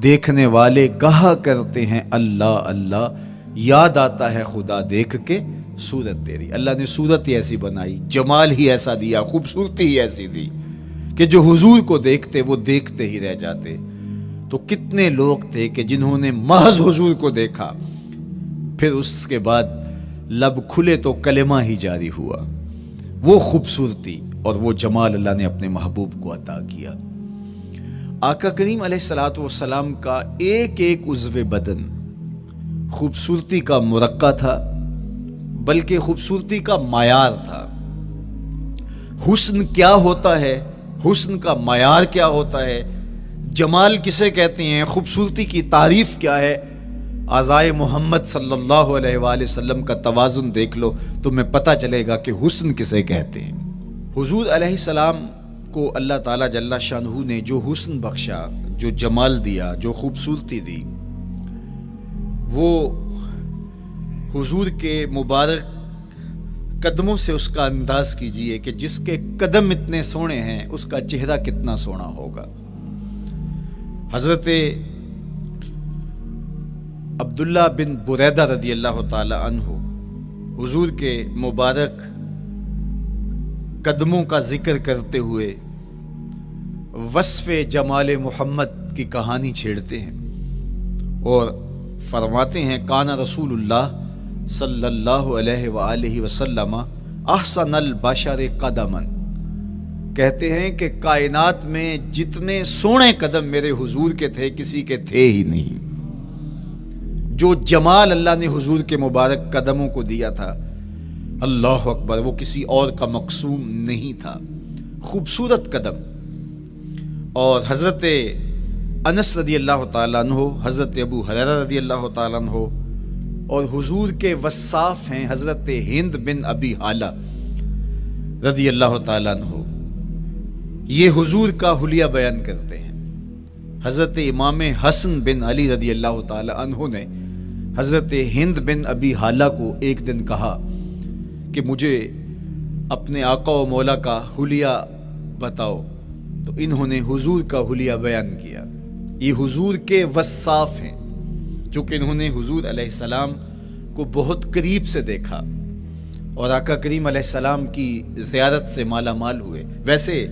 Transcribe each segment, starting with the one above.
دیکھنے والے کہا کرتے ہیں اللہ اللہ، یاد آتا ہے خدا دیکھ کے صورت تیری۔ اللہ نے صورت ہی ایسی بنائی، جمال ہی ایسا دیا، خوبصورتی ہی ایسی دی کہ جو حضور کو دیکھتے وہ دیکھتے ہی رہ جاتے۔ تو کتنے لوگ تھے کہ جنہوں نے محض حضور کو دیکھا، پھر اس کے بعد لب کھلے تو کلمہ ہی جاری ہوا۔ وہ خوبصورتی اور وہ جمال اللہ نے اپنے محبوب کو عطا کیا۔ آقا کریم علیہ الصلوۃ والسلام کا ایک ایک عضو بدن خوبصورتی کا مرقع تھا، بلکہ خوبصورتی کا معیار تھا۔ حسن کیا ہوتا ہے، حسن کا معیار کیا ہوتا ہے، جمال کسے کہتے ہیں، خوبصورتی کی تعریف کیا ہے، اعضائے محمد صلی اللہ علیہ وآلہ وسلم کا توازن دیکھ لو تو میں پتہ چلے گا کہ حسن کسے کہتے ہیں۔ حضور علیہ السلام کو اللہ تعالیٰ جل شانہ نے جو حسن بخشا، جو جمال دیا، جو خوبصورتی دی، وہ حضور کے مبارک قدموں سے اس کا انداز کیجئے کہ جس کے قدم اتنے سونے ہیں اس کا چہرہ کتنا سونا ہوگا۔ حضرت عبداللہ بن بریدہ رضی اللہ تعالی عنہ حضور کے مبارک قدموں کا ذکر کرتے ہوئے وصف جمال محمد کی کہانی چھیڑتے ہیں اور فرماتے ہیں کان رسول اللہ صلی اللہ علیہ وآلہ وسلم احسن البشر قدما، کہتے ہیں کہ کائنات میں جتنے سونے قدم میرے حضور کے تھے کسی کے تھے ہی نہیں۔ جو جمال اللہ نے حضور کے مبارک قدموں کو دیا تھا، اللہ اکبر، وہ کسی اور کا مقسوم نہیں تھا۔ خوبصورت قدم۔ اور حضرت انس رضی اللہ تعالیٰ عنہ، حضرت ابو ہریرہ رضی اللہ تعالیٰ عنہ اور حضور کے وصاف ہیں حضرت ہند بن ابی حالہ رضی اللہ تعالیٰ عنہ، یہ حضور کا حلیہ بیان کرتے ہیں۔ حضرت امام حسن بن علی رضی اللہ تعالیٰ عنہ نے حضرت ہند بن ابی حالہ کو ایک دن کہا کہ مجھے اپنے آقا و مولا کا حلیہ بتاؤ، تو انہوں نے حضور کا حلیہ بیان کیا۔ یہ حضور کے وصاف ہیں، چونکہ انہوں نے حضور علیہ السلام کو بہت قریب سے دیکھا اور آقا کریم علیہ السلام کی زیارت سے مالا مال ہوئے۔ ویسے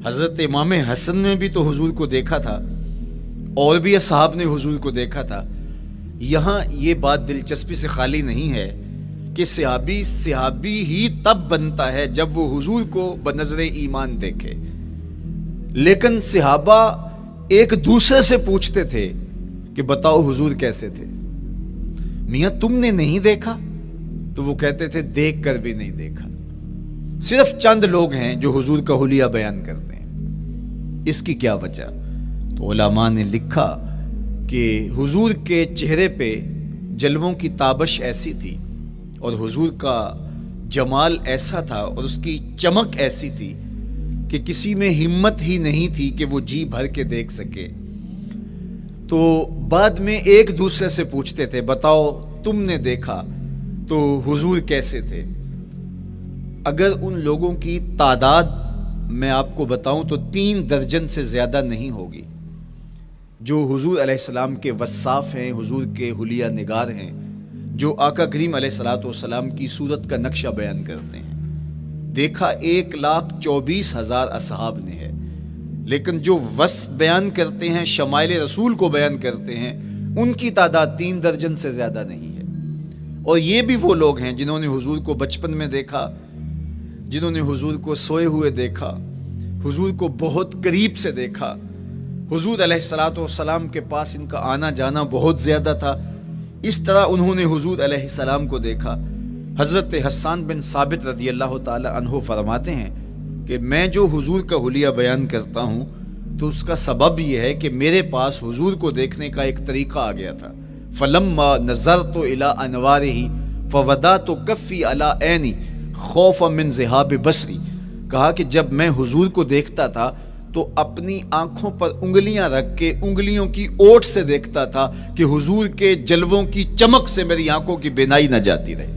حضرت امام حسن نے بھی تو حضور کو دیکھا تھا اور بھی اصحاب نے حضور کو دیکھا تھا۔ یہاں یہ بات دلچسپی سے خالی نہیں ہے کہ صحابی ہی تب بنتا ہے جب وہ حضور کو بنظر ایمان دیکھے، لیکن صحابہ ایک دوسرے سے پوچھتے تھے کہ بتاؤ حضور کیسے تھے، میاں تم نے نہیں دیکھا؟ تو وہ کہتے تھے دیکھ کر بھی نہیں دیکھا۔ صرف چند لوگ ہیں جو حضور کا حلیہ بیان کرتے ہیں۔ اس کی کیا وجہ؟ تو علماء نے لکھا کہ حضور کے چہرے پہ جلووں کی تابش ایسی تھی اور حضور کا جمال ایسا تھا اور اس کی چمک ایسی تھی کہ کسی میں ہمت ہی نہیں تھی کہ وہ جی بھر کے دیکھ سکے۔ تو بعد میں ایک دوسرے سے پوچھتے تھے بتاؤ تم نے دیکھا تو حضور کیسے تھے؟ اگر ان لوگوں کی تعداد میں آپ کو بتاؤں تو 3 درجن سے زیادہ نہیں ہوگی جو حضور علیہ السلام کے وصاف ہیں، حضور کے حلیہ نگار ہیں، جو آقا کریم علیہ الصلوۃ والسلام کی صورت کا نقشہ بیان کرتے ہیں۔ دیکھا 1,24,000 اصحاب نے ہے، لیکن جو وصف بیان کرتے ہیں، شمائل رسول کو بیان کرتے ہیں، ان کی تعداد 3 درجن سے زیادہ نہیں ہے۔ اور یہ بھی وہ لوگ ہیں جنہوں نے حضور کو بچپن میں دیکھا، جنہوں نے حضور کو سوئے ہوئے دیکھا، حضور کو بہت قریب سے دیکھا۔ حضور علیہ الصلوۃ والسلام کے پاس ان کا آنا جانا بہت زیادہ تھا، اس طرح انہوں نے حضور علیہ السلام کو دیکھا۔ حضرت حسان بن ثابت رضی اللہ تعالی عنہ فرماتے ہیں کہ میں جو حضور کا حلیہ بیان کرتا ہوں تو اس کا سبب یہ ہے کہ میرے پاس حضور کو دیکھنے کا ایک طریقہ آ گیا تھا۔ فلما نظرت الى انوارہ فودعت کفی علی عینی خوفا من ذہاب بصری، کہا کہ جب میں حضور کو دیکھتا تھا تو اپنی آنکھوں پر انگلیاں رکھ کے انگلیوں کی اوٹ سے دیکھتا تھا کہ حضور کے جلووں کی چمک سے میری آنکھوں کی بینائی نہ جاتی رہے۔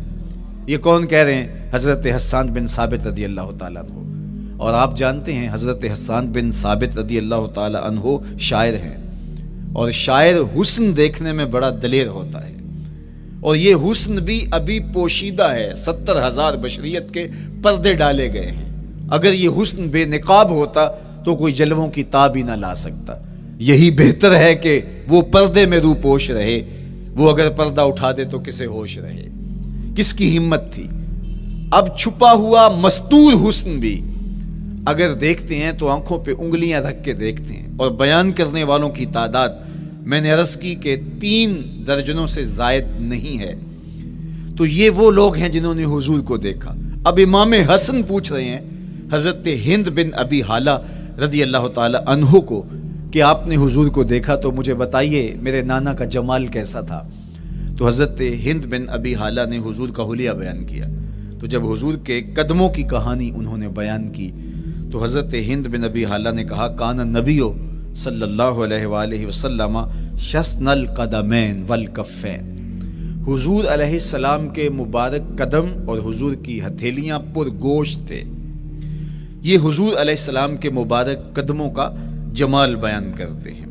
یہ کون کہہ رہے ہیں؟ حضرت حسان بن ثابت رضی اللہ تعالیٰ عنہ۔ اور آپ جانتے ہیں حضرت حسان بن ثابت رضی اللہ تعالیٰ عنہ شاعر ہیں، اور شاعر حسن دیکھنے میں بڑا دلیر ہوتا ہے، اور یہ حسن بھی ابھی پوشیدہ ہے، 70,000 بشریت کے پردے ڈالے گئے ہیں۔ اگر یہ حسن بے نقاب ہوتا تو کوئی جلووں کی تاب ہی نہ لا سکتا۔ یہی بہتر ہے کہ وہ پردے میں رو پوش رہے، وہ اگر پردہ اٹھا دے تو کسے ہوش رہے۔ کس کی ہمت تھی؟ اب چھپا ہوا مستور حسن بھی اگر دیکھتے ہیں تو آنکھوں پہ انگلیاں رکھ کے دیکھتے ہیں، اور بیان کرنے والوں کی تعداد میں نے عرض کی کہ 3 درجنوں سے زائد نہیں ہے۔ تو یہ وہ لوگ ہیں جنہوں نے حضور کو دیکھا۔ اب امام حسن پوچھ رہے ہیں حضرت ہند بن ابی حالہ رضی اللہ تعالی عنہ کو کہ آپ نے حضور کو دیکھا تو مجھے بتائیے میرے نانا کا جمال کیسا تھا۔ تو حضرت ہند بن ابی حالہ نے حضور کا حلیہ بیان کیا۔ تو جب حضور کے قدموں کی کہانی انہوں نے بیان کی تو حضرت ہند بن ابی حالہ نے کہا کان نبیو صلی اللہ علیہ وآلہ وسلم شسن القدمین والکفین، حضور علیہ السلام کے مبارک قدم اور حضور کی ہتھیلیاں پرگوشت تھے۔ یہ حضور علیہ السلام کے مبارک قدموں کا جمال بیان کرتے ہیں۔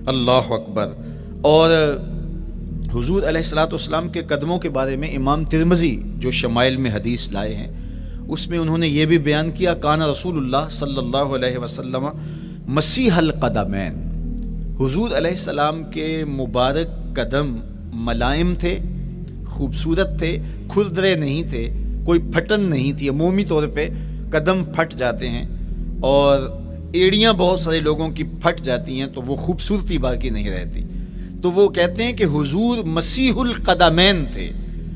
اللہ اکبر۔ اور حضور علیہ السلام کے قدموں کے بارے میں امام ترمذی جو شمائل میں حدیث لائے ہیں اس میں انہوں نے یہ بھی بیان کیا کان رسول اللہ صلی اللہ علیہ وسلم مسیح القدمین، حضور علیہ السلام کے مبارک قدم ملائم تھے، خوبصورت تھے، کھردرے نہیں تھے، کوئی پھٹن نہیں تھی۔ عمومی طور پہ قدم پھٹ جاتے ہیں اور ایڑیاں بہت سارے لوگوں کی پھٹ جاتی ہیں تو وہ خوبصورتی باقی نہیں رہتی۔ تو وہ کہتے ہیں کہ حضور مسیح القدمین تھے،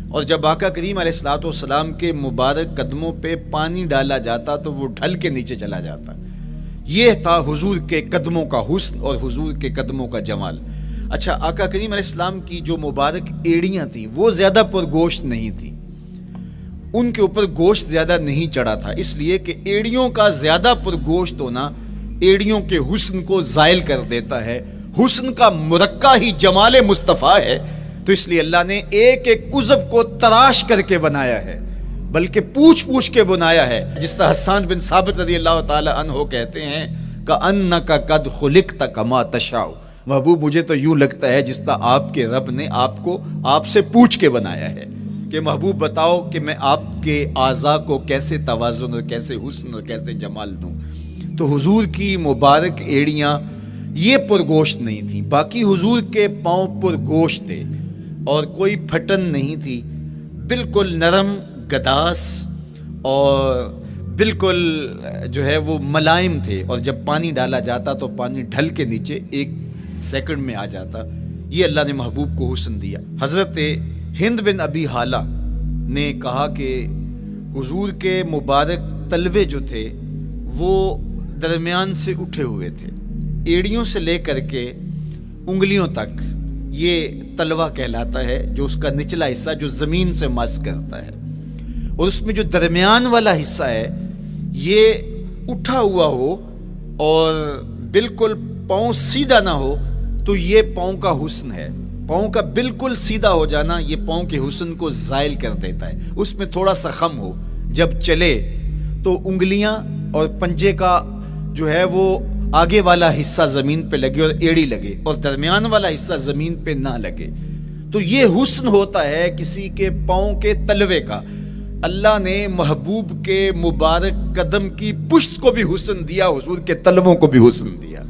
اور جب آقا کریم علیہ الصلوۃ والسلام کے مبارک قدموں پہ پانی ڈالا جاتا تو وہ ڈھل کے نیچے چلا جاتا۔ یہ تھا حضور کے قدموں کا حسن اور حضور کے قدموں کا جمال۔ اچھا، آقا کریم علیہ السلام کی جو مبارک ایڑیاں تھیں وہ زیادہ پرگوشت نہیں تھیں، ان کے اوپر گوشت زیادہ نہیں چڑھا تھا، اس لیے کہ ایڑیوں کا زیادہ پرگوشت ہونا ایڑیوں کے حسن کو زائل کر دیتا ہے۔ حسن کا مرقع ہی جمال مصطفیٰ ہے، تو اس لیے اللہ نے ایک ایک عضو کو تراش کر کے بنایا ہے، بلکہ پوچھ پوچھ کے بنایا ہے۔ جس طرح حسان بن ثابت رضی اللہ تعالی عنہ کہتے ہیں کأنک قد خلقت کما تشاء، محبوب مجھے تو یوں لگتا ہے جس طرح آپ کے رب نے آپ کو آپ سے پوچھ کے بنایا ہے کہ محبوب بتاؤ کہ میں آپ کے اعضاء کو کیسے توازن اور کیسے حسن اور کیسے جمال دوں۔ تو حضور کی مبارک ایڑیاں یہ پرگوشت نہیں تھیں، باقی حضور کے پاؤں پرگوشت تھے اور کوئی پھٹن نہیں تھی، بالکل نرم گداس اور بالکل جو ہے وہ ملائم تھے، اور جب پانی ڈالا جاتا تو پانی ڈھل کے نیچے 1 سیکنڈ میں آ جاتا۔ یہ اللہ نے محبوب کو حسن دیا۔ حضرت ہند بن ابی حالہ نے کہا کہ حضور کے مبارک تلوے جو تھے وہ درمیان سے اٹھے ہوئے تھے، ایڑیوں سے لے کر کے انگلیوں تک یہ تلوہ کہلاتا ہے، جو اس کا نچلا حصہ جو زمین سے مس کرتا ہے، اور اس میں جو درمیان والا حصہ ہے یہ اٹھا ہوا ہو اور بالکل پاؤں سیدھا نہ ہو تو یہ پاؤں کا حسن ہے۔ پاؤں کا بالکل سیدھا ہو جانا یہ پاؤں کے حسن کو زائل کر دیتا ہے۔ اس میں تھوڑا سا خم ہو، جب چلے تو انگلیاں اور پنجے کا جو ہے وہ آگے والا حصہ زمین پہ لگے اور ایڑی لگے، اور درمیان والا حصہ زمین پہ نہ لگے، تو یہ حسن ہوتا ہے کسی کے پاؤں کے تلوے کا۔ اللہ نے محبوب کے مبارک قدم کی پشت کو بھی حسن دیا، حضور کے تلووں کو بھی حسن دیا،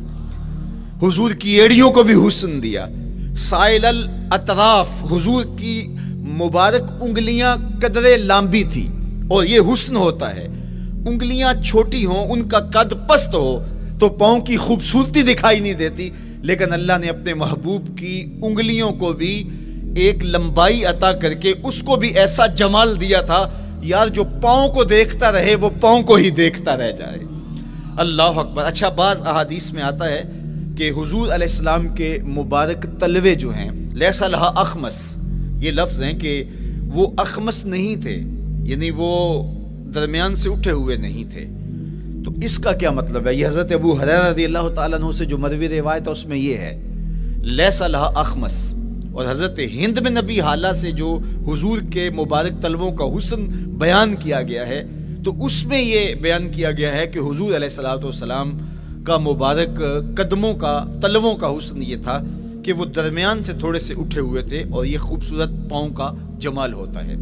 حضور کی ایڑیوں کو بھی حسن دیا۔ سائل الاطراف، حضور کی مبارک انگلیاں قدرے لامبی تھی، اور یہ حسن ہوتا ہے۔ انگلیاں چھوٹی ہوں، ان کا قد پست ہو تو پاؤں کی خوبصورتی دکھائی نہیں دیتی، لیکن اللہ نے اپنے محبوب کی انگلیوں کو بھی ایک لمبائی عطا کر کے اس کو بھی ایسا جمال دیا تھا یار جو پاؤں کو دیکھتا رہے وہ پاؤں کو ہی دیکھتا رہ جائے۔ اللہ اکبر۔ اچھا، بعض احادیث میں آتا ہے کہ حضور علیہ السلام کے مبارک تلوے جو ہیں لیس لہا اخمس، یہ لفظ ہیں کہ وہ اخمس نہیں تھے، یعنی وہ درمیان سے اٹھے ہوئے نہیں تھے۔ تو اس کا کیا مطلب ہے؟ یہ حضرت ابو ہریرہ رضی اللہ تعالیٰ عنہ سے جو مروی روایت ہے اس میں یہ ہے لیس لہا اخمس، اور حضرت ہند بن ابی حالہ سے جو حضور کے مبارک تلووں کا حسن بیان کیا گیا ہے تو اس میں یہ بیان کیا گیا ہے کہ حضور علیہ الصلوۃ والسلام کا مبارک قدموں کا تلووں کا حسن یہ تھا کہ وہ درمیان سے تھوڑے سے اٹھے ہوئے تھے اور یہ خوبصورت پاؤں کا جمال ہوتا ہے۔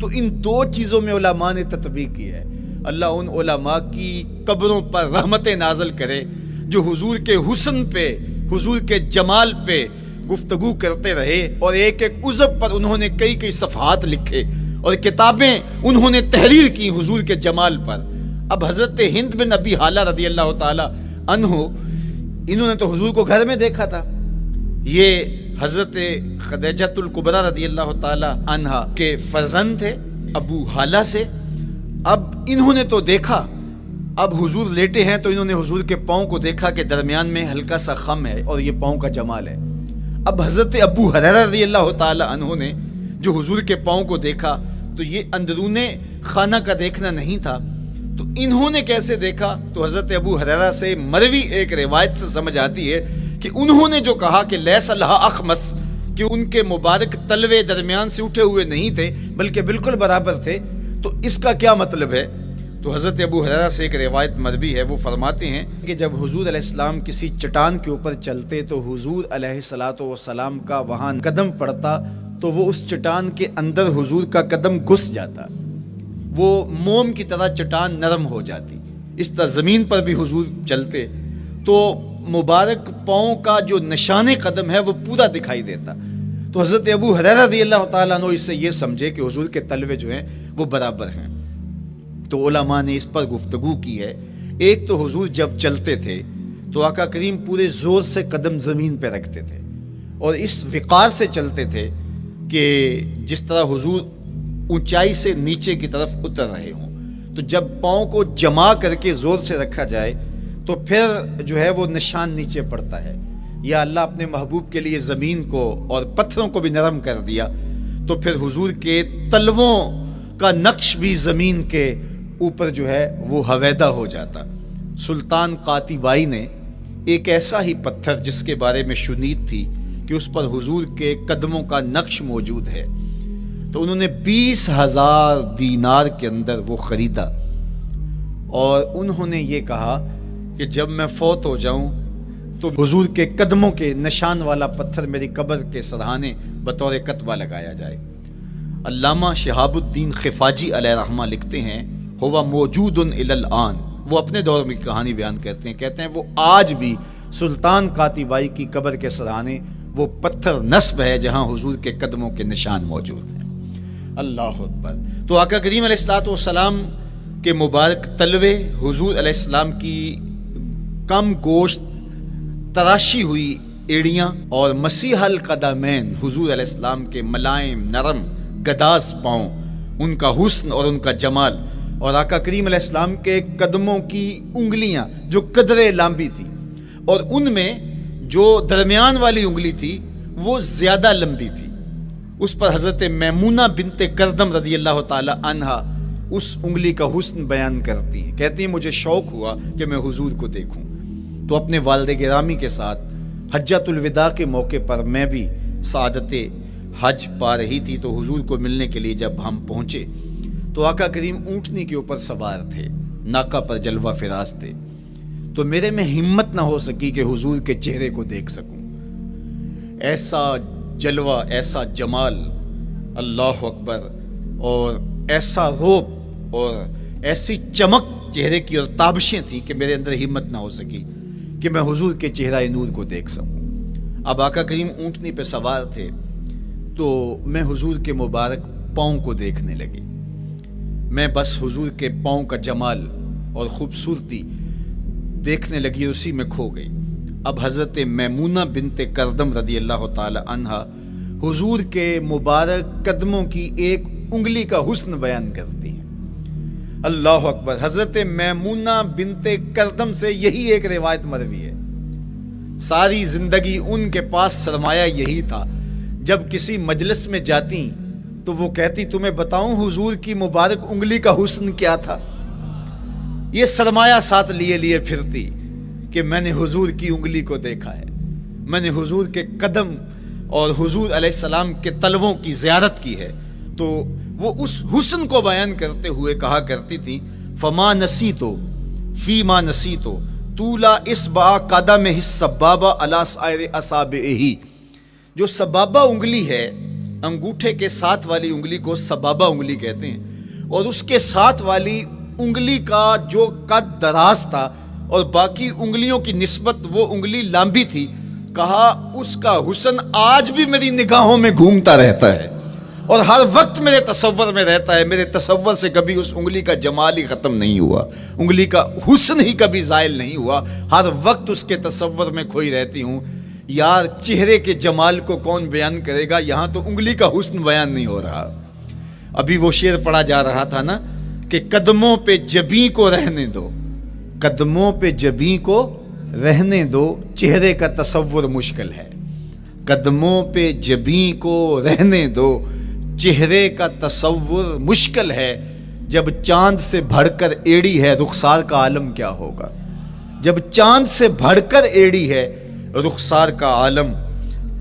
تو ان دو چیزوں میں علماء نے تطبیق کی ہے۔ اللہ ان علماء کی قبروں پر رحمتیں نازل کرے جو حضور کے حسن پہ، حضور کے جمال پہ گفتگو کرتے رہے، اور ایک ایک عضو پر انہوں نے کئی کئی صفحات لکھے اور کتابیں انہوں نے تحریر کی حضور کے جمال پر۔ اب حضرت ہند بن ابی حالہ رضی اللہ تعالی عنہ، انہوں نے تو حضور کو گھر میں دیکھا تھا، یہ حضرت خدیجۃ الکبریٰ رضی اللہ تعالی عنہا کے فرزند تھے ابو حالہ سے۔ اب انہوں نے تو دیکھا، اب حضور لیٹے ہیں تو انہوں نے حضور کے پاؤں کو دیکھا کہ درمیان میں ہلکا سا خم ہے اور یہ پاؤں کا جمال ہے۔ اب حضرت ابو ہریرہ رضی اللہ تعالی عنہ نے جو حضور کے پاؤں کو دیکھا تو یہ اندرون خانہ کا دیکھنا نہیں تھا، تو انہوں نے کیسے دیکھا؟ تو حضرت ابو ہریرہ سے مروی ایک روایت سے سمجھ آتی ہے کہ انہوں نے جو کہا کہ لیس لہا اخمس، کہ ان کے مبارک تلوے درمیان سے اٹھے ہوئے نہیں تھے بلکہ بالکل برابر تھے، تو اس کا کیا مطلب ہے؟ تو حضرت ابو ہریرہ سے ایک روایت مروی ہے، وہ فرماتے ہیں کہ جب حضور علیہ السلام کسی چٹان کے اوپر چلتے تو حضور علیہ الصلوۃ والسلام کا وہاں قدم پڑتا تو وہ اس چٹان کے اندر حضور کا قدم گھس جاتا، وہ موم کی طرح چٹان نرم ہو جاتی۔ اس طرح زمین پر بھی حضور چلتے تو مبارک پاؤں کا جو نشان قدم ہے وہ پورا دکھائی دیتا۔ تو حضرت ابو ہریرہ رضی اللہ تعالیٰ عنہ اس سے یہ سمجھے کہ حضور کے تلوے جو ہیں وہ برابر ہیں۔ تو علماء نے اس پر گفتگو کی ہے۔ ایک تو حضور جب چلتے تھے تو آقا کریم پورے زور سے قدم زمین پہ رکھتے تھے اور اس وقار سے چلتے تھے کہ جس طرح حضور اونچائی سے نیچے کی طرف اتر رہے ہوں۔ تو جب پاؤں کو جما کر کے زور سے رکھا جائے تو پھر جو ہے وہ نشان نیچے پڑتا ہے، یا اللہ اپنے محبوب کے لیے زمین کو اور پتھروں کو بھی نرم کر دیا تو پھر حضور کے تلووں کا نقش بھی زمین کے اوپر جو ہے وہ حویدہ ہو جاتا۔ سلطان قاتبائی نے ایک ایسا ہی پتھر جس کے بارے میں شنید تھی کہ اس پر حضور کے قدموں کا نقش موجود ہے، تو انہوں نے 20,000 دینار کے اندر وہ خریدا اور انہوں نے یہ کہا کہ جب میں فوت ہو جاؤں تو حضور کے قدموں کے نشان والا پتھر میری قبر کے سرہانے بطور کتبہ لگایا جائے۔ علامہ شہاب الدین خفاجی علیہ رحمہ لکھتے ہیں ہوا موجود الی الآن، وہ اپنے دور میں کہانی بیان کہتے ہیں وہ آج بھی سلطان قاتبائی کی قبر کے سرہانے وہ پتھر نصب ہے جہاں حضور کے قدموں کے نشان موجود ہیں۔ اللہ اکبر۔ تو آقا کریم علیہ الصلوۃ والسلام کے مبارک تلوے، حضور علیہ السلام کی کم گوشت تراشی ہوئی ایڑیاں اور مسیح القدمین، حضور علیہ السلام کے ملائم نرم گداز پاؤں، ان کا حسن اور ان کا جمال، اور آقا کریم علیہ السلام کے قدموں کی انگلیاں جو قدرے لمبی تھی اور ان میں جو درمیان والی انگلی تھی وہ زیادہ لمبی تھی، اس پر حضرت میمونہ بنت کردم رضی اللہ تعالی عنہا اس انگلی کا حسن بیان کرتی ہیں، کہتی ہیں مجھے شوق ہوا کہ میں حضور کو دیکھوں، تو اپنے والد گرامی کے ساتھ حجۃ الوداع کے موقع پر میں بھی سعادت حج پا رہی تھی، تو حضور کو ملنے کے لیے جب ہم پہنچے تو آقا کریم اونٹنی کے اوپر سوار تھے، ناقہ پر جلوہ فراز تھے، تو میرے میں ہمت نہ ہو سکی کہ حضور کے چہرے کو دیکھ سکوں۔ ایسا جلوہ، ایسا جمال، اللہ اکبر، اور ایسا روب اور ایسی چمک چہرے کی اور تابشیں تھیں کہ میرے اندر ہمت نہ ہو سکی کہ میں حضور کے چہرہ نور کو دیکھ سکوں۔ اب آقا کریم اونٹنی پہ سوار تھے تو میں حضور کے مبارک پاؤں کو دیکھنے لگی، میں بس حضور کے پاؤں کا جمال اور خوبصورتی دیکھنے لگی، اسی میں کھو گئی۔ اب حضرت میمونہ بنت کردم رضی اللہ تعالی عنہا حضور کے مبارک قدموں کی ایک انگلی کا حسن بیان کرتی ہیں۔ اللہ اکبر۔ حضرت میمونہ بنت کردم سے یہی ایک روایت مروی ہے، ساری زندگی ان کے پاس سرمایہ یہی تھا، جب کسی مجلس میں جاتی تو وہ کہتی تمہیں بتاؤں حضور کی مبارک انگلی کا حسن کیا تھا، یہ سرمایہ ساتھ لیے پھرتی کہ میں نے حضور کی انگلی کو دیکھا ہے، میں نے حضور کے قدم اور حضور علیہ السلام کے تلووں کی زیارت کی ہے۔ تو وہ اس حسن کو بیان کرتے ہوئے کہا کرتی تھی فما نسیتو فیما نسیتو طولا اصبع قدمہ السبابہ علی سائر اصابعہ، جو سبابہ انگلی ہے، انگوٹھے کے ساتھ والی انگلی کو سبابہ انگلی کہتے ہیں، اور اس کے ساتھ والی انگلی کا جو قد دراز تھا اور باقی انگلیوں کی نسبت وہ انگلی لمبی تھی، کہا اس کا حسن آج بھی میری نگاہوں میں گھومتا رہتا ہے اور ہر وقت میرے تصور میں رہتا ہے، میرے تصور سے کبھی اس انگلی کا جمال ہی ختم نہیں ہوا، انگلی کا حسن ہی کبھی زائل نہیں ہوا، ہر وقت اس کے تصور میں کھوئی رہتی ہوں۔ یار چہرے کے جمال کو کون بیان کرے گا، یہاں تو انگلی کا حسن بیان نہیں ہو رہا۔ ابھی وہ شعر پڑھا جا رہا تھا نا کہ قدموں پہ جبیں کو رہنے دو، قدموں پہ جبیں کو رہنے دو، چہرے کا تصور مشکل ہے، قدموں پہ جبیں کو رہنے دو، چہرے کا تصور مشکل ہے، جب چاند سے بڑھ کر ایڑی ہے رخسار کا عالم کیا ہوگا، جب چاند سے بڑھ کر ایڑی ہے رخسار کا عالم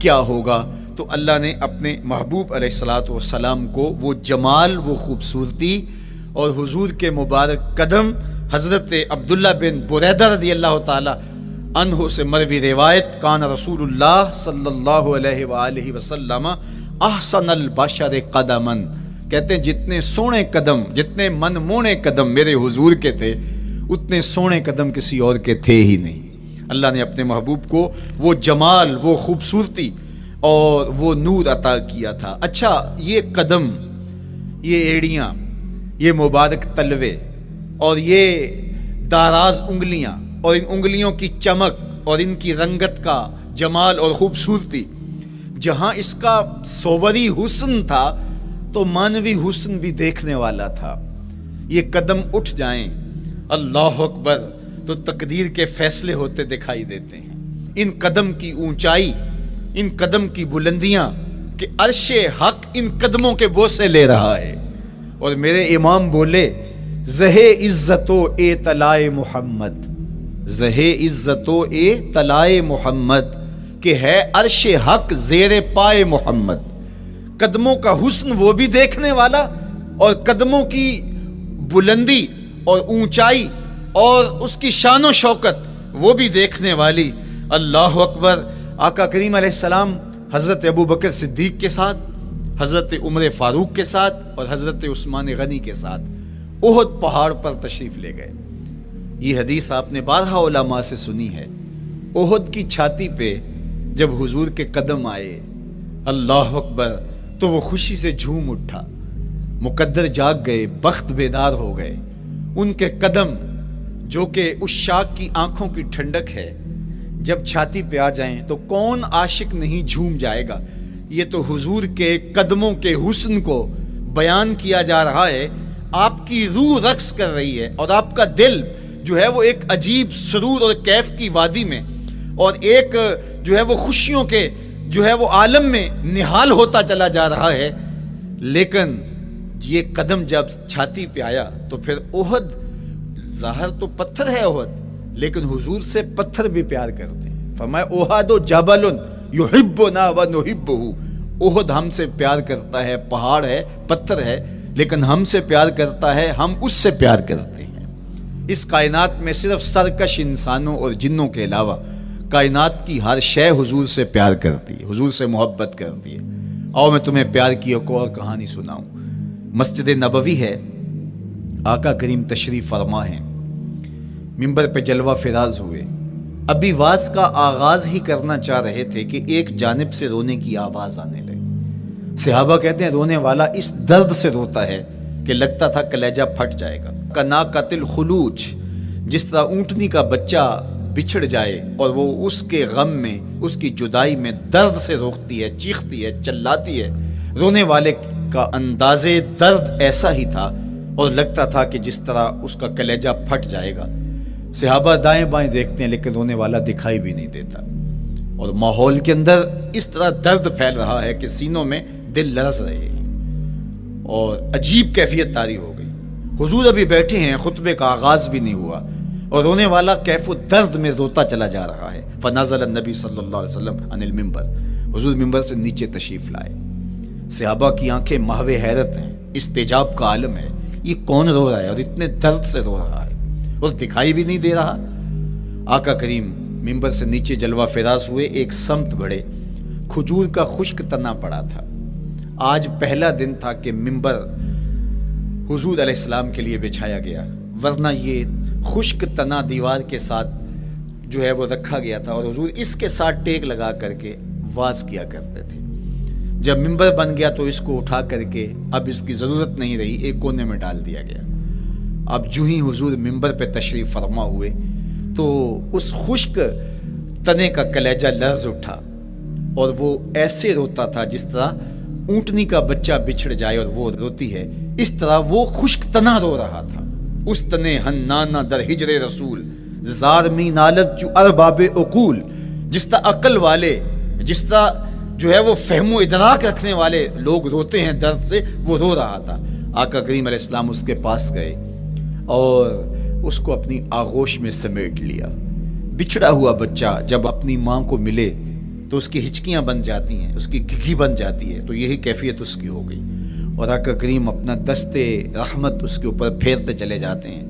کیا ہوگا۔ تو اللہ نے اپنے محبوب علیہ الصلوۃ والسلام کو وہ جمال، وہ خوبصورتی اور حضور کے مبارک قدم، حضرت عبداللہ بن بریدہ رضی اللہ تعالی عنہ سے مروی روایت، کان رسول اللہ صلی اللہ علیہ وآلہ وسلم احسن البشر قدما، کہتے ہیں جتنے سونے قدم، جتنے من مونے قدم میرے حضور کے تھے، اتنے سونے قدم کسی اور کے تھے ہی نہیں۔ اللہ نے اپنے محبوب کو وہ جمال، وہ خوبصورتی اور وہ نور عطا کیا تھا۔ اچھا، یہ قدم، یہ ایڑیاں، یہ مبارک تلوے اور یہ داراز انگلیاں اور ان انگلیوں کی چمک اور ان کی رنگت کا جمال اور خوبصورتی، جہاں اس کا صوری حسن تھا تو مانوی حسن بھی دیکھنے والا تھا۔ یہ قدم اٹھ جائیں، اللہ اکبر، تو تقدیر کے فیصلے ہوتے دکھائی دیتے ہیں۔ ان قدم کی اونچائی، ان قدم کی بلندیاں کہ عرش حق ان قدموں کے بوسے لے رہا ہے۔ اور میرے امام بولے، زہے عزت و اے طلائے محمد، زہے عزت و اے طلائے محمد، کہ ہے عرش حق زیر پائے محمد۔ قدموں کا حسن وہ بھی دیکھنے والا اور قدموں کی بلندی اور اونچائی اور اس کی شان و شوکت وہ بھی دیکھنے والی۔ اللہ اکبر۔ آقا کریم علیہ السلام حضرت ابوبکر صدیق کے ساتھ، حضرت عمر فاروق کے ساتھ اور حضرت عثمان غنی کے ساتھ احد پہاڑ پر تشریف لے گئے۔ یہ حدیث آپ نے بارہا علماء سے سنی ہے۔ احد کی چھاتی پہ جب حضور کے قدم آئے، اللہ اکبر، تو وہ خوشی سے جھوم اٹھا، مقدر جاگ گئے، بخت بیدار ہو گئے۔ ان کے قدم جو کہ اس شاک کی آنکھوں کی ٹھنڈک ہے، جب چھاتی پہ آ جائیں تو کون عاشق نہیں جھوم جائے گا۔ یہ تو حضور کے قدموں کے حسن کو بیان کیا جا رہا ہے، آپ کی روح رقص کر رہی ہے اور آپ کا دل جو ہے وہ ایک عجیب سرور اور کیف کی وادی میں اور ایک جو ہے وہ خوشیوں کے جو ہے وہ عالم میں نہال ہوتا چلا جا رہا ہے۔ لیکن یہ قدم جب چھاتی پہ آیا تو پھر احد، ظاہر تو پتھر ہے احد، لیکن حضور سے پتھر بھی پیار کرتے ہیں۔ فرمایا احد جبل یحبنا ونحبہ، احد ہم سے پیار کرتا ہے، پہاڑ ہے، پتھر ہے، لیکن ہم سے پیار کرتا ہے، ہم اس سے پیار کرتے ہیں۔ اس کائنات میں صرف سرکش انسانوں اور جنوں کے علاوہ کائنات کی ہر شے حضور سے پیار کرتی ہے، حضور سے محبت کرتی ہے۔ آؤ میں تمہیں پیار کی ایک اور کہانی سناؤں۔ مسجد نبوی ہے، آقا کریم تشریف فرما ہیں، منبر پہ جلوہ فراز ہوئے، ابھی واز کا آغاز ہی کرنا چاہ رہے تھے کہ ایک جانب سے رونے کی آواز آنے لگی۔ صحابہ کہتے ہیں رونے والا اس درد سے روتا ہے کہ لگتا تھا کلیجہ پھٹ جائے گا۔ کنا قتل خلوچ، جس طرح اونٹنی کا بچہ بچھڑ جائے اور وہ اس کے غم میں، اس کی جدائی میں درد سے روکتی ہے، چیختی ہے، چلاتی ہے، رونے والے کا انداز درد ایسا ہی تھا اور لگتا تھا کہ جس طرح اس کا کلیجہ پھٹ جائے گا۔ صحابہ دائیں بائیں دیکھتے ہیں لیکن رونے والا دکھائی بھی نہیں دیتا، اور ماحول کے اندر اس طرح درد پھیل رہا ہے کہ سینوں میں دل لرز رہے ہیں اور عجیب کیفیت طاری ہو گئی۔ حضور ابھی بیٹھے ہیں، خطبے کا آغاز بھی نہیں ہوا اور رونے والا کیف و درد میں روتا چلا جا رہا ہے۔ فنزل النبی صلی اللہ علیہ وسلم عن المنبر، حضور منبر سے نیچے تشریف لائے۔ صحابہ کی آنکھیں محو حیرت ہیں، استجاب کا عالم ہے، یہ کون رو رہا ہے اور اتنے درد سے رو رہا ہے اور دکھائی بھی نہیں دے رہا۔ آقا کریم ممبر سے نیچے جلوہ فراز ہوئے، ایک سمت بڑھے، کھجور کا خشک تنا پڑا تھا۔ آج پہلا دن تھا کہ ممبر حضور علیہ السلام کے لیے بچھایا گیا، ورنہ یہ خشک تنا دیوار کے ساتھ جو ہے وہ رکھا گیا تھا اور حضور اس کے ساتھ ٹیک لگا کر کے واز کیا کرتے تھے۔ جب ممبر بن گیا تو اس کو اٹھا کر کے اب اس کی ضرورت نہیں رہی، ایک کونے میں ڈال دیا گیا۔ اب جو ہی حضور ممبر پہ تشریف فرما ہوئے تو اس خشک تنے کا کلیجہ لرز اٹھا اور وہ ایسے روتا تھا جس طرح اونٹنی کا بچہ بچھڑ جائے اور وہ روتی ہے، اس طرح وہ خشک تنا رو رہا تھا۔ اس تنے ہنانا در ہجر رسول زارمی نالت جو ارباب عقول، جس طرح عقل والے، جس طرح جو ہے وہ فہم و ادراک رکھنے والے لوگ روتے ہیں درد سے، وہ رو رہا تھا۔ آقا کریم علیہ السلام اس کے پاس گئے اور اس کو اپنی آغوش میں سمیٹ لیا۔ بچھڑا ہوا بچہ جب اپنی ماں کو ملے تو اس کی ہچکیاں بن جاتی ہیں، اس کی گھگھی بن جاتی ہے، تو یہی کیفیت اس کی ہو گئی، اور آقا کریم اپنا دستے رحمت اس کے اوپر پھیرتے چلے جاتے ہیں۔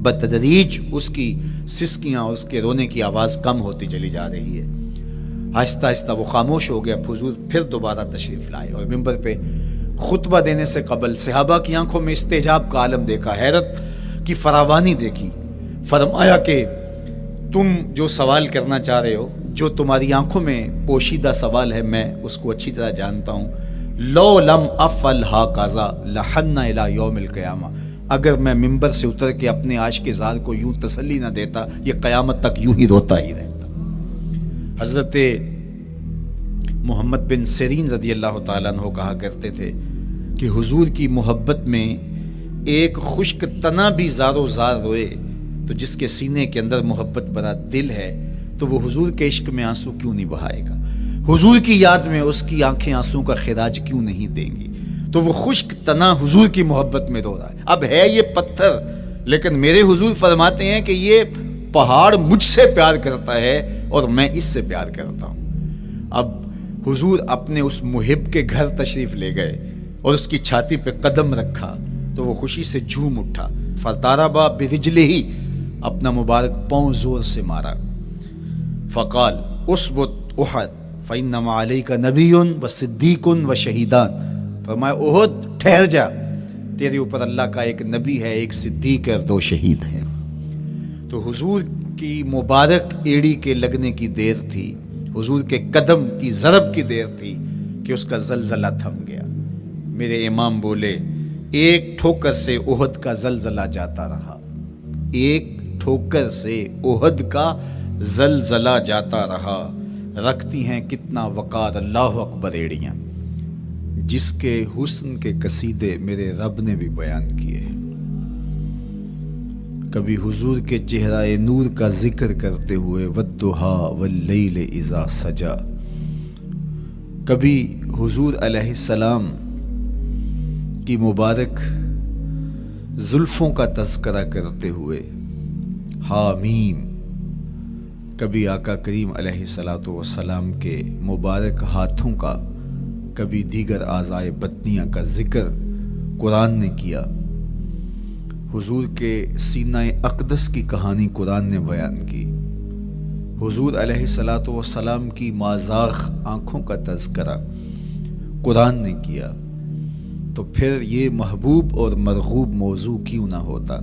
بتدریج اس کی سسکیاں، اس کے رونے کی آواز کم ہوتی چلی جا رہی ہے۔ آہستہ آہستہ وہ خاموش ہو گیا۔ حضور پھر دوبارہ تشریف لائے اور ممبر پہ خطبہ دینے سے قبل صحابہ کی آنکھوں میں استعجاب کا عالم دیکھا، حیرت کی فراوانی دیکھی۔ فرمایا کہ تم جو سوال کرنا چاہ رہے ہو، جو تمہاری آنکھوں میں پوشیدہ سوال ہے، میں اس کو اچھی طرح جانتا ہوں۔ لو لم افعل ہاکذا لحن الی یوم القیامہ، اگر میں ممبر سے اتر کے اپنے عاشق زار کو یوں تسلی نہ دیتا، یہ قیامت تک یوں ہی روتا ہی رہتا۔ حضرت محمد بن سیرین رضی اللہ تعالیٰ عنہ کہا کرتے تھے کہ حضور کی محبت میں ایک خشک تنا بھی زار و زار روئے تو جس کے سینے کے اندر محبت بھرا دل ہے تو وہ حضور کے عشق میں آنسو کیوں نہیں بہائے گا؟ حضور کی یاد میں اس کی آنکھیں آنسو کا خراج کیوں نہیں دیں گی؟ تو وہ خشک تنا حضور کی محبت میں رو رہا ہے۔ اب ہے یہ پتھر، لیکن میرے حضور فرماتے ہیں کہ یہ پہاڑ مجھ سے پیار کرتا ہے اور میں اس سے پیار کرتا ہوں۔ اب حضور اپنے اس محب کے گھر تشریف لے گئے اور اس کی چھاتی پہ قدم رکھا تو وہ خوشی سے جھوم اٹھا۔ فضاربا برجلہ ہی، اپنا مبارک پاؤں زور سے مارا۔ فقال اثبت احد فانما علیک نبی و صدیق و شہیدان، فرمایا احد ٹھہر جا، تیرے اوپر اللہ کا ایک نبی ہے، ایک صدیق اور 2 شہید ہیں۔ تو حضور کی مبارک ایڑی کے لگنے کی دیر تھی، حضور کے قدم کی ضرب کی دیر تھی کہ اس کا زلزلہ تھم گیا۔ میرے امام بولے ایک ٹھوکر سے احد کا زلزلہ جاتا رہا، ایک ٹھوکر سے احد کا زلزلہ جاتا رہا، رکھتی ہیں کتنا وقار اللہ اکبر ایڑیاں، جس کے حسن کے قصیدے میرے رب نے بھی بیان کیے ہیں۔ کبھی حضور کے چہرہ نور کا ذکر کرتے ہوئے والضحیٰ واللیل اذا سجا، کبھی حضور علیہ السلام کی مبارک زلفوں کا تذکرہ کرتے ہوئے حامیم، کبھی آقا کریم علیہ الصلوۃ والسلام کے مبارک ہاتھوں کا، کبھی دیگر اعضائے بطنیہ کا ذکر قرآن نے کیا۔ حضور کے سینہ اقدس کی کہانی قرآن نے بیان کی، حضور علیہ الصلوۃ والسلام کی مازاغ آنکھوں کا تذکرہ قرآن نے کیا، تو پھر یہ محبوب اور مرغوب موضوع کیوں نہ ہوتا؟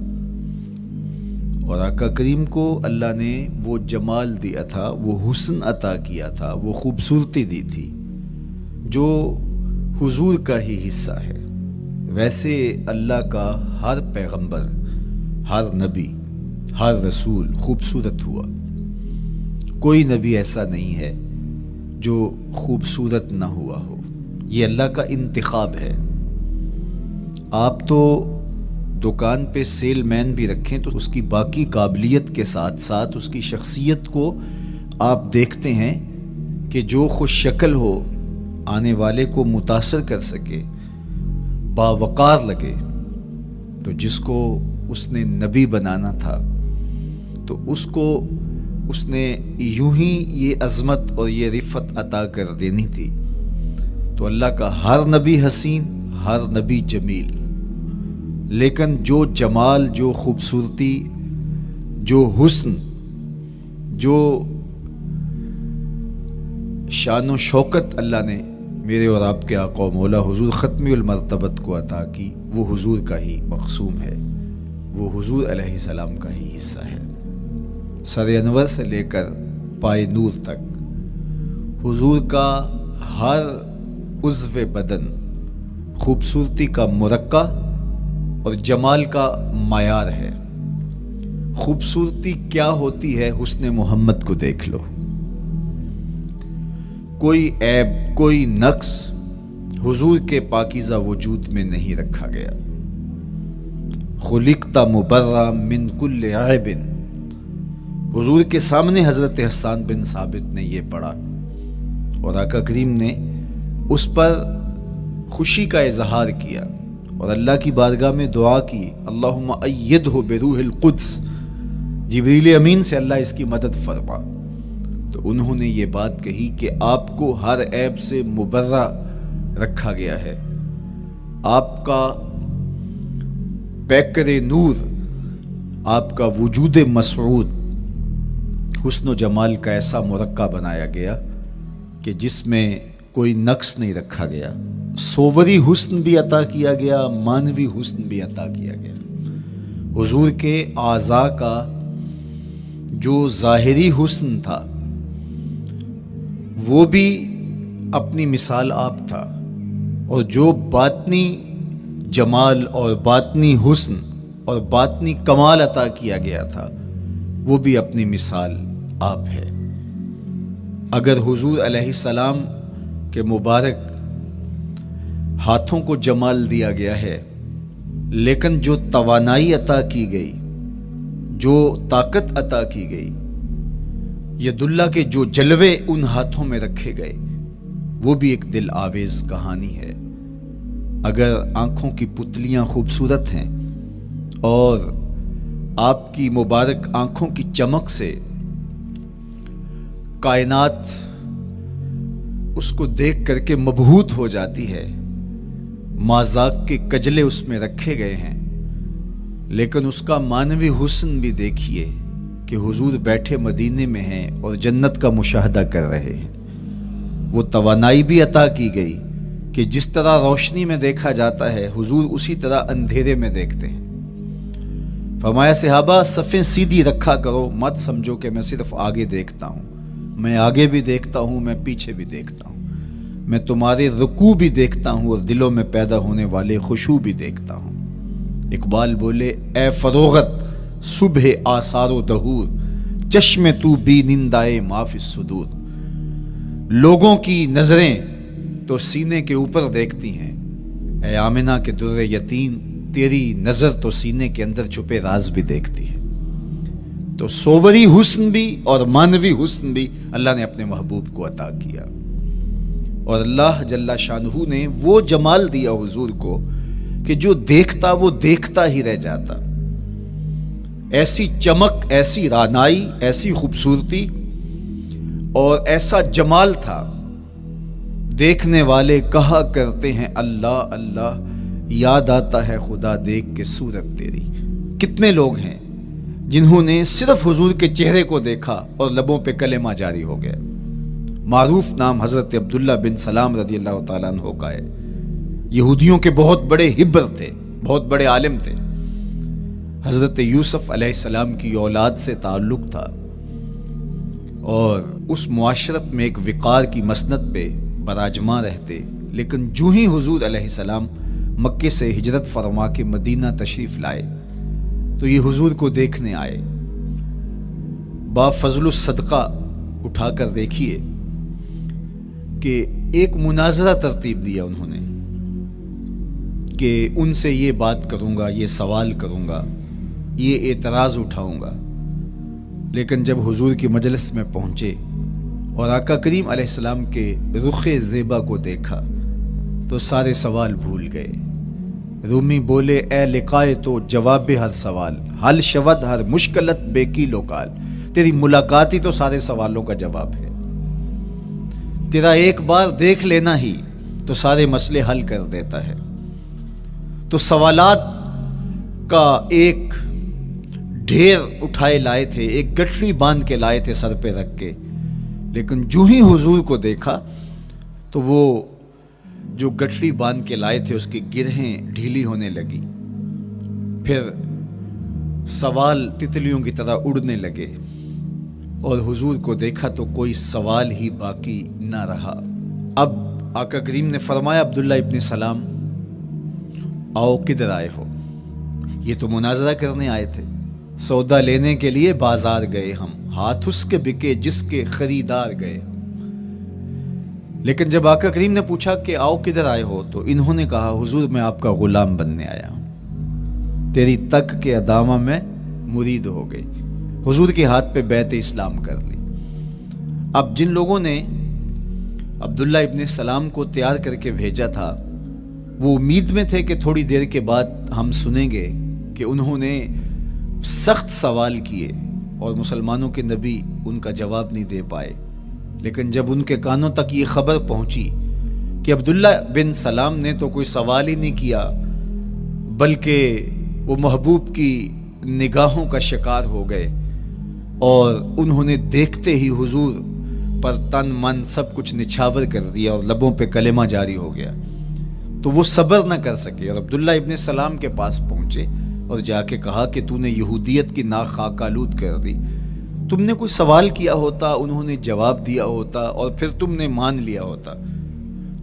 اور آقا کریم کو اللہ نے وہ جمال دیا تھا، وہ حسن عطا کیا تھا، وہ خوبصورتی دی تھی جو حضور کا ہی حصہ ہے۔ ویسے اللہ کا ہر پیغمبر، ہر نبی، ہر رسول خوبصورت ہوا، کوئی نبی ایسا نہیں ہے جو خوبصورت نہ ہوا ہو، یہ اللہ کا انتخاب ہے۔ آپ تو دکان پہ سیل مین بھی رکھیں تو اس کی باقی قابلیت کے ساتھ ساتھ اس کی شخصیت کو آپ دیکھتے ہیں کہ جو خوش شکل ہو، آنے والے کو متاثر کر سکے، باوقار لگے، تو جس کو اس نے نبی بنانا تھا تو اس کو اس نے یوں ہی یہ عظمت اور یہ رفت عطا کر دینی تھی۔ تو اللہ کا ہر نبی حسین، ہر نبی جمیل، لیکن جو جمال، جو خوبصورتی، جو حسن جو شان و شوکت اللہ نے میرے اور آپ کے آقا و مولا حضور ختمی المرتبت کو عطا کی، وہ حضور کا ہی مقسوم ہے، وہ حضور علیہ السلام کا ہی حصہ ہے۔ سر انور سے لے کر پائے نور تک حضور کا ہر عضو بدن خوبصورتی کا مرقع اور جمال کا معیار ہے۔ خوبصورتی کیا ہوتی ہے، حسن محمد کو دیکھ لو۔ کوئی عیب، کوئی نقص حضور کے پاکیزہ وجود میں نہیں رکھا گیا۔ خلقت مبرأ من کل عیب، حضور کے سامنے حضرت حسان بن ثابت نے یہ پڑھا اور آقا کریم نے اس پر خوشی کا اظہار کیا اور اللہ کی بارگاہ میں دعا کی، اللہم ایدہ بروح القدس، جبریل امین سے اللہ اس کی مدد فرما۔ تو انہوں نے یہ بات کہی کہ آپ کو ہر عیب سے مبرہ رکھا گیا ہے، آپ کا پیکر نور، آپ کا وجود مسعود حسن و جمال کا ایسا مرقع بنایا گیا کہ جس میں کوئی نقص نہیں رکھا گیا۔ صوری حسن بھی عطا کیا گیا، مانوی حسن بھی عطا کیا گیا۔ حضور کے اعضاء کا جو ظاہری حسن تھا وہ بھی اپنی مثال آپ تھا، اور جو باطنی جمال اور باطنی حسن اور باطنی کمال عطا کیا گیا تھا وہ بھی اپنی مثال آپ ہے۔ اگر حضور علیہ السلام کے مبارک ہاتھوں کو جمال دیا گیا ہے، لیکن جو توانائی عطا کی گئی، جو طاقت عطا کی گئی، ید اللہ کے جو جلوے ان ہاتھوں میں رکھے گئے، وہ بھی ایک دل آویز کہانی ہے۔ اگر آنکھوں کی پتلیاں خوبصورت ہیں اور آپ کی مبارک آنکھوں کی چمک سے کائنات اس کو دیکھ کر کے مبہوت ہو جاتی ہے، مازاق کے کجلے اس میں رکھے گئے ہیں، لیکن اس کا مانوی حسن بھی دیکھیے کہ حضور بیٹھے مدینے میں ہیں اور جنت کا مشاہدہ کر رہے ہیں۔ وہ توانائی بھی عطا کی گئی کہ جس طرح روشنی میں دیکھا جاتا ہے، حضور اسی طرح اندھیرے میں دیکھتے ہیں۔ فرمایا صحابہ صفیں سیدھی رکھا کرو، مت سمجھو کہ میں صرف آگے دیکھتا ہوں، میں آگے بھی دیکھتا ہوں، میں پیچھے بھی دیکھتا ہوں، میں تمہارے رکوع بھی دیکھتا ہوں اور دلوں میں پیدا ہونے والے خشوع بھی دیکھتا ہوں۔ اقبال بولے، اے فروغت صبح آثار و دہور، چشم تو بی نندائے ما فی الصدور۔ لوگوں کی نظریں تو سینے کے اوپر دیکھتی ہیں، اے آمنہ کے در یتیم، تیری نظر تو سینے کے اندر چھپے راز بھی دیکھتی ہے۔ تو صوری حسن بھی اور مانوی حسن بھی اللہ نے اپنے محبوب کو عطا کیا، اور اللہ جل شانہ نے وہ جمال دیا حضور کو کہ جو دیکھتا وہ دیکھتا ہی رہ جاتا۔ ایسی چمک، ایسی رانائی، ایسی خوبصورتی اور ایسا جمال تھا، دیکھنے والے کہا کرتے ہیں اللہ اللہ، یاد آتا ہے خدا دیکھ کے صورت تیری۔ کتنے لوگ ہیں جنہوں نے صرف حضور کے چہرے کو دیکھا اور لبوں پہ کلمہ جاری ہو گیا۔ معروف نام حضرت عبداللہ بن سلام رضی اللہ تعالیٰ عنہ کا ہے۔ یہودیوں کے بہت بڑے حبر تھے، بہت بڑے عالم تھے۔ حضرت یوسف علیہ السلام کی اولاد سے تعلق تھا، اور اس معاشرت میں ایک وقار کی مسند پہ براجماں رہتے، لیکن جو ہی حضور علیہ السلام مکے سے ہجرت فرما کے مدینہ تشریف لائے تو یہ حضور کو دیکھنے آئے۔ با فضل الصدقہ اٹھا کر دیکھیے کہ ایک مناظرہ ترتیب دیا انہوں نے کہ ان سے یہ بات کروں گا، یہ سوال کروں گا، یہ اعتراض اٹھاؤں گا، لیکن جب حضور کی مجلس میں پہنچے اور آقا کریم علیہ السلام کے رخ زیبا کو دیکھا تو سارے سوال بھول گئے۔ رومی بولے، اے لقائے تو جواب ہر سوال، حل شود ہر مشکلت بے کی لوکال۔ تیری ملاقات ہی تو سارے سوالوں کا جواب ہے، تیرا ایک بار دیکھ لینا ہی تو سارے مسئلے حل کر دیتا ہے۔ تو سوالات کا ایک ڈھیر اٹھائے لائے تھے، ایک گٹھڑی باندھ کے لائے تھے سر پہ رکھ کے، لیکن جو ہی حضور کو دیکھا تو وہ جو گٹھڑی باندھ کے لائے تھے اس کی گرہیں ڈھیلی ہونے لگی، پھر سوال تتلیوں کی طرح اڑنے لگے، اور حضور کو دیکھا تو کوئی سوال ہی باقی نہ رہا۔ اب آقا کریم نے فرمایا عبداللہ ابن سلام آؤ کدھر آئے ہو؟ یہ تو مناظرہ کرنے آئے تھے، سودا لینے کے لیے بازار گئے ہم، ہاتھ اس کے بکے جس کے خریدار گئے۔ لیکن جب آقا کریم نے پوچھا کہ آؤ کدھر آئے ہو تو انہوں نے کہا حضور میں آپ کا غلام بننے آیا ہوں، تیری تک کے ادامہ میں مرید ہو گئی، حضور کے ہاتھ پہ بیعت اسلام کر لی۔ اب جن لوگوں نے عبداللہ ابن سلام کو تیار کر کے بھیجا تھا وہ امید میں تھے کہ تھوڑی دیر کے بعد ہم سنیں گے کہ انہوں نے سخت سوال کیے اور مسلمانوں کے نبی ان کا جواب نہیں دے پائے، لیکن جب ان کے کانوں تک یہ خبر پہنچی کہ عبداللہ بن سلام نے تو کوئی سوال ہی نہیں کیا بلکہ وہ محبوب کی نگاہوں کا شکار ہو گئے، اور انہوں نے دیکھتے ہی حضور پر تن من سب کچھ نچھاور کر دیا اور لبوں پہ کلمہ جاری ہو گیا، تو وہ صبر نہ کر سکے اور عبداللہ ابن سلام کے پاس پہنچے اور جا کے کہا کہ تو نے یہودیت کی ناک خاک آلود کر دی، تم نے کوئی سوال کیا ہوتا، انہوں نے جواب دیا ہوتا اور پھر تم نے مان لیا ہوتا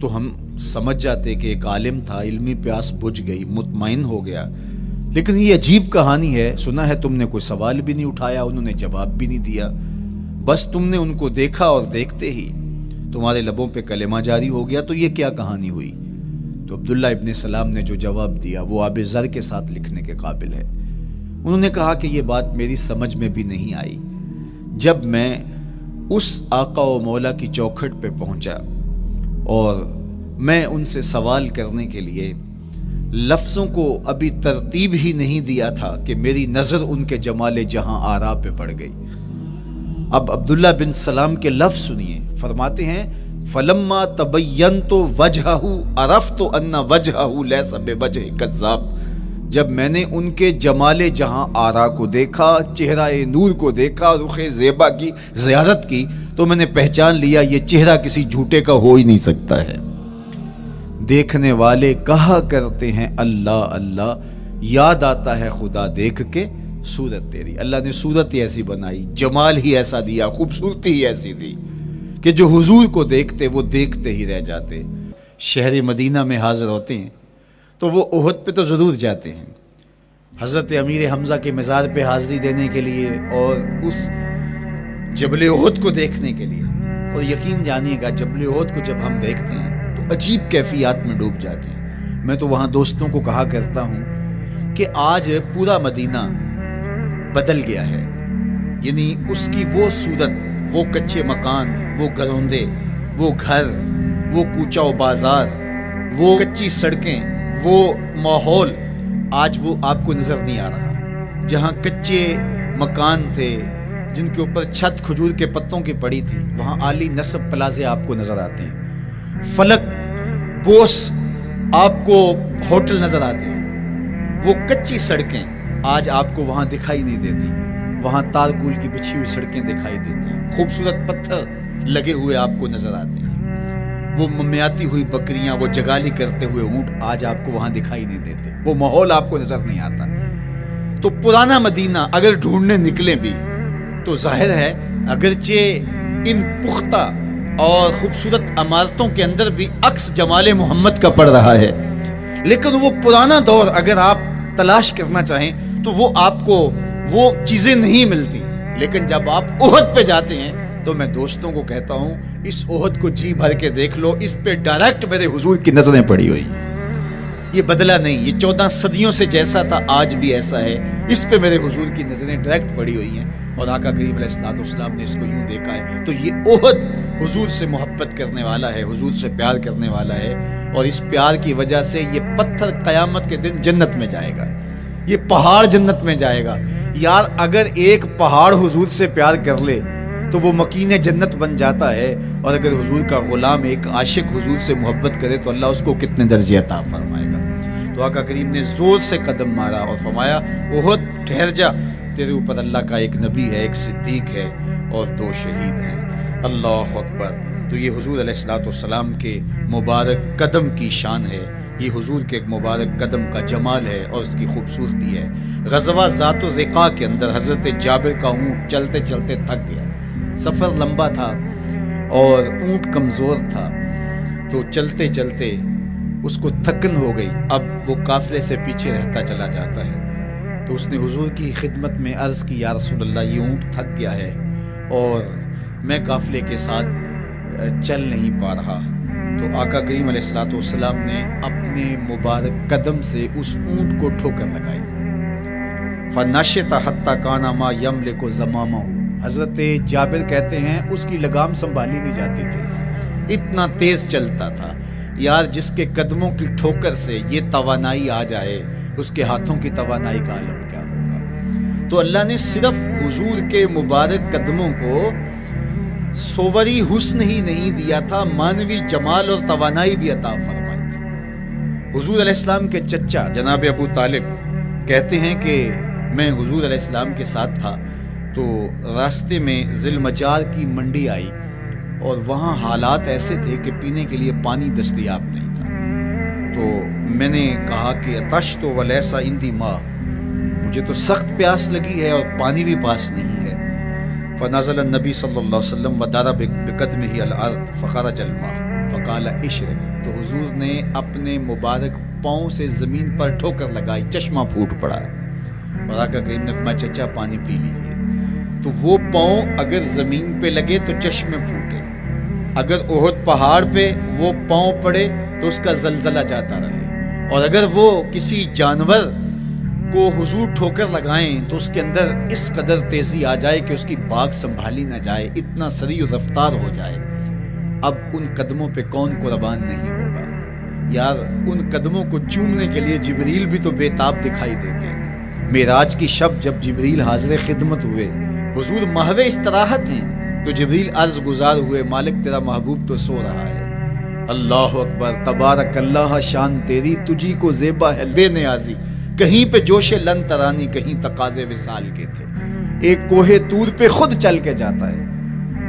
تو ہم سمجھ جاتے کہ ایک عالم تھا، علمی پیاس بجھ گئی، مطمئن ہو گیا، لیکن یہ عجیب کہانی ہے، سنا ہے تم نے کوئی سوال بھی نہیں اٹھایا، انہوں نے جواب بھی نہیں دیا، بس تم نے ان کو دیکھا اور دیکھتے ہی تمہارے لبوں پہ کلمہ جاری ہو گیا، تو یہ کیا کہانی ہوئی؟ تو عبداللہ ابن سلام نے جو جواب دیا وہ آب زر کے ساتھ لکھنے کے قابل ہے۔ انہوں نے کہا کہ یہ بات میری سمجھ میں بھی نہیں آئی، جب میں اس آقا و مولا کی چوکھٹ پہ پہنچا اور میں ان سے سوال کرنے کے لیے لفظوں کو ابھی ترتیب ہی نہیں دیا تھا کہ میری نظر ان کے جمال جہاں آرا پہ پڑ گئی۔ اب عبداللہ بن سلام کے لفظ سنیے، فرماتے ہیں فلما تبینت وجہہ عرفت ان وجہہ لیس بوجہ کذاب، جب میں نے ان کے جمال جہاں آرا کو دیکھا، چہرہ نور کو دیکھا، رخ زیبا کی زیارت کی، تو میں نے پہچان لیا یہ چہرہ کسی جھوٹے کا ہو ہی نہیں سکتا ہے۔ دیکھنے والے کہا کرتے ہیں اللہ اللہ، یاد آتا ہے خدا دیکھ کے صورت تیری، اللہ نے صورت ہی ایسی بنائی، جمال ہی ایسا دیا، خوبصورتی ہی ایسی دی کہ جو حضور کو دیکھتے وہ دیکھتے ہی رہ جاتے۔ شہر مدینہ میں حاضر ہوتے ہیں تو وہ احد پہ تو ضرور جاتے ہیں، حضرت امیر حمزہ کے مزار پہ حاضری دینے کے لیے اور اس جبل احد کو دیکھنے کے لیے، اور یقین جانیے گا جبل احد کو جب ہم دیکھتے ہیں تو عجیب کیفیات میں ڈوب جاتے ہیں۔ میں تو وہاں دوستوں کو کہا کرتا ہوں کہ آج پورا مدینہ بدل گیا ہے، یعنی اس کی وہ صورت، وہ کچے مکان، وہ گروندے، وہ گھر، وہ کوچہ و بازار، وہ کچی سڑکیں، وہ ماحول آج وہ آپ کو نظر نہیں آ رہا۔ جہاں کچے مکان تھے جن کے اوپر چھت کھجور کے پتوں کی پڑی تھی، وہاں عالی نصب پلازے آپ کو نظر آتے ہیں، فلک بوس آپ کو ہوٹل نظر آتے ہیں، وہ کچی سڑکیں آج آپ کو وہاں دکھائی نہیں دیتی، وہاں تارکول کی بچھی ہوئی سڑکیں دکھائی دیتی ہیں، خوبصورت پتھر لگے ہوئے آپ کو نظر آتے ہیں، وہ ممیاتی ہوئی بکریاں، وہ جگالی کرتے ہوئے اونٹ آج آپ کو وہاں دکھائی نہیں دیتے، وہ ماحول آپ کو نظر نہیں آتا۔ تو پرانا مدینہ اگر ڈھونڈنے نکلیں بھی تو ظاہر ہے اگرچہ ان پختہ اور خوبصورت عمارتوں کے اندر بھی عکس جمال محمد کا پڑ رہا ہے، لیکن وہ پرانا دور اگر آپ تلاش کرنا چاہیں تو وہ آپ کو وہ چیزیں نہیں ملتی۔ لیکن جب آپ احد پہ جاتے ہیں تو میں دوستوں کو کہتا ہوں اس احد کو جی بھر کے دیکھ لو، اس پہ ڈائریکٹ میرے حضور کی نظریں پڑی ہوئی، یہ بدلا نہیں، یہ 14 صدیوں سے جیسا تھا آج بھی ایسا ہے، اس پہ میرے حضور کی نظریں ڈائریکٹ پڑی ہوئی ہیں، اور آقا کریم علیہ الصلوۃ والسلام نے اس کو یوں دیکھا ہے۔ تو یہ احد حضور سے محبت کرنے والا ہے، حضور سے پیار کرنے والا ہے، اور اس پیار کی وجہ سے یہ پتھر قیامت کے دن جنت میں جائے گا، یہ پہاڑ جنت میں جائے گا۔ یار اگر ایک پہاڑ حضور سے پیار کر لے تو وہ مکین جنت بن جاتا ہے، اور اگر حضور کا غلام ایک عاشق حضور سے محبت کرے تو اللہ اس کو کتنے درجے عطا فرمائے گا۔ تو آقا کریم نے زور سے قدم مارا اور فرمایا احد ٹھہر جا، تیرے اوپر اللہ کا ایک نبی ہے، ایک صدیق ہے اور 2 شہید ہیں۔ اللہ اکبر۔ تو یہ حضور علیہ الصلوۃ والسلام کے مبارک قدم کی شان ہے، یہ حضور کے ایک مبارک قدم کا جمال ہے اور اس کی خوبصورتی ہے۔ غزوہ ذات الرقاع کے اندر حضرت جابر کا اونٹ چلتے چلتے تھک گیا، سفر لمبا تھا اور اونٹ کمزور تھا، تو چلتے چلتے اس کو تھکن ہو گئی۔ اب وہ قافلے سے پیچھے رہتا چلا جاتا ہے، تو اس نے حضور کی خدمت میں عرض کی، یا رسول اللہ، یہ اونٹ تھک گیا ہے اور میں قافلے کے ساتھ چل نہیں پا رہا۔ تو آقا کریم علیہ الصلوۃ والسلام نے اپنے مبارک قدم سے اس اونٹ کو ٹھوکر لگائی۔ فَنَشِطَ حَتَّى كَانَ مَا يَمْلِكُ زَمَامَهُ۔ حضرت جابر کہتے ہیں اس کی لگام سنبھالی نہیں جاتی تھی، اتنا تیز چلتا تھا۔ یار جس کے قدموں کی ٹھوکر سے یہ توانائی آ جائے، اس کے ہاتھوں کی توانائی کا عالم کیا ہوگا۔ تو اللہ نے صرف حضور کے مبارک قدموں کو صوری حسن ہی نہیں دیا تھا، مانوی جمال اور توانائی بھی عطا فرمائی تھی۔ حضور علیہ السلام کے چچا جناب ابو طالب کہتے ہیں کہ میں حضور علیہ السلام کے ساتھ تھا، تو راستے میں ذی المجار کی منڈی آئی اور وہاں حالات ایسے تھے کہ پینے کے لیے پانی دستیاب نہیں تھا۔ تو میں نے کہا کہ عطشت ولیس عندی ماء، مجھے تو سخت پیاس لگی ہے اور پانی بھی پاس نہیں ہے۔ فنزل النبی صلی اللہ علیہ وسلم وضرب بقدمہ الارض فخرج الماء فقال اشرب۔ تو حضور نے اپنے مبارک پاؤں سے زمین پر ٹھوکر لگائی، چشمہ پھوٹ پڑا اور آقا کریم نے فرمایا چچا پانی پی لیجیے۔ تو وہ پاؤں اگر زمین پہ لگے تو چشمے پھوٹے، اگر احد پہاڑ پہ وہ پاؤں پڑے تو اس کا زلزلہ جاتا رہے، اور اگر وہ کسی جانور کو حضور ٹھوکر لگائیں تو اس کے اندر اس قدر تیزی آ جائے کہ اس کی باغ سنبھالی نہ جائے، اتنا سریع رفتار ہو جائے۔ اب ان قدموں پہ کون قربان نہیں ہوگا؟ یار ان قدموں کو چومنے کے لیے جبریل بھی تو بے تاب دکھائی دیتے ہیں۔ معراج کی شب جب جبریل حاضر خدمت ہوئے، حضور محو استراحت ہیں، تو جبریل عرض گزار ہوئے، مالک تیرا محبوب تو سو رہا ہے۔ اللہ اکبر، تبارک اللہ، شان تیری تجھی کو زیبا ہے بے نیازی، کہیں پہ جوش لن ترانی، کہیں تقاضے وصال کے تھے۔ ایک کوہ طور پہ خود چل کے جاتا ہے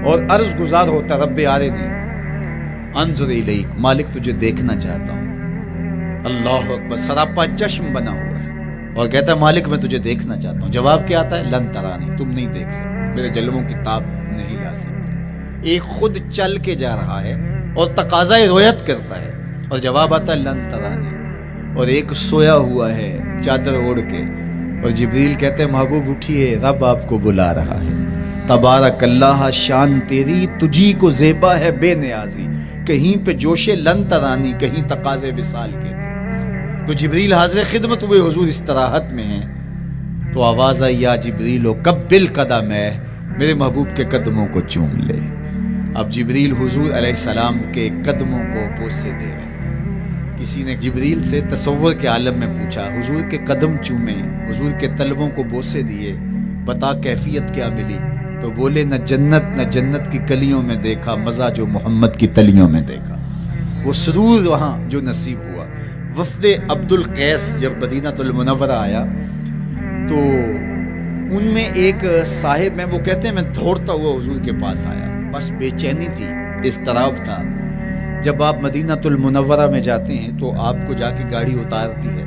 اور عرض گزار ہوتا، رب آرنی انظر الیک، مالک تجھے دیکھنا چاہتا ہوں۔ اللہ اکبر، سراپا چشم بنا ہوا ہے اور کہتا ہے مالک میں تجھے دیکھنا چاہتا ہوں۔ جواب کیا آتا ہے؟ لن ترانی، تم نہیں دیکھ سکتے، میرے جلووں کی تاب نہیں لا سکتے۔ ایک خود چل کے جا رہا ہے اور تقاضۂ رویت کرتا ہے، اور جواب آتا ہے لن ترانی۔ اور ایک سویا ہوا ہے چادر اوڑھ کے، اور جبریل کہتے ہیں محبوب اٹھیے، رب آپ کو بلا رہا ہے۔ تبارک اللہ، شان تیری تجھی کو زیبا ہے بے نیازی، کہیں پہ جوش لن ترانی، کہیں تقاضے وصال کے تھے۔ تو جبریل حاضر خدمت ہوئے، حضور استراحت میں ہیں، تو آواز آئی یا جبریل قبل قدم ہے، میرے محبوب کے قدموں کو چوم لے۔ اب جبریل حضور علیہ السلام کے قدموں کو بوسے دے رہے ہیں۔ کسی نے جبریل سے تصور کے عالم میں پوچھا، حضور کے قدم چومے، حضور کے تلووں کو بوسے دیے، بتا کیفیت کیا ملی؟ تو بولے نہ جنت کی کلیوں میں دیکھا مزہ جو محمد کی تلیوں میں دیکھا۔ وہ سرور وہاں جو نصیب ہوا۔ وفد عبد القیس جب مدینہ المنورہ آیا تو ان میں ایک صاحب ہیں، وہ کہتے ہیں میں دوڑتا ہوا حضور کے پاس آیا، بس بے چینی تھی، اضطراب تھا۔ جب آپ مدینہ المنورہ میں جاتے ہیں تو آپ کو جا کے گاڑی اتارتی ہے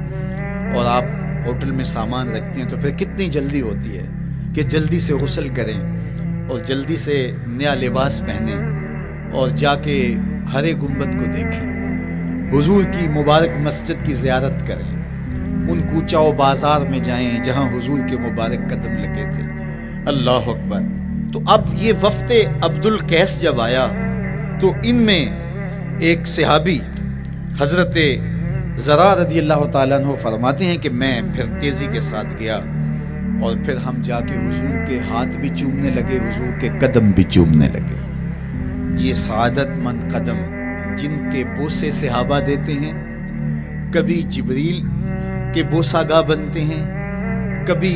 اور آپ ہوٹل میں سامان رکھتے ہیں، تو پھر کتنی جلدی ہوتی ہے کہ جلدی سے غسل کریں اور جلدی سے نیا لباس پہنیں اور جا کے ہرے گنبد کو دیکھیں، حضور کی مبارک مسجد کی زیارت کریں، ان کوچہ و بازار میں جائیں جہاں حضور کے مبارک قدم لگے تھے۔ اللہ اکبر۔ تو اب یہ وفد عبد القیس جب آیا تو ان میں ایک صحابی حضرت زرع رضی اللہ تعالیٰ عنہ فرماتے ہیں کہ میں پھر تیزی کے ساتھ گیا اور پھر ہم جا کے حضور کے ہاتھ بھی چومنے لگے، حضور کے قدم بھی چومنے لگے۔ یہ سعادت مند قدم جن کے بوسے صحابہ دیتے ہیں، کبھی جبریل کے بوسہ گاہ بنتے ہیں، کبھی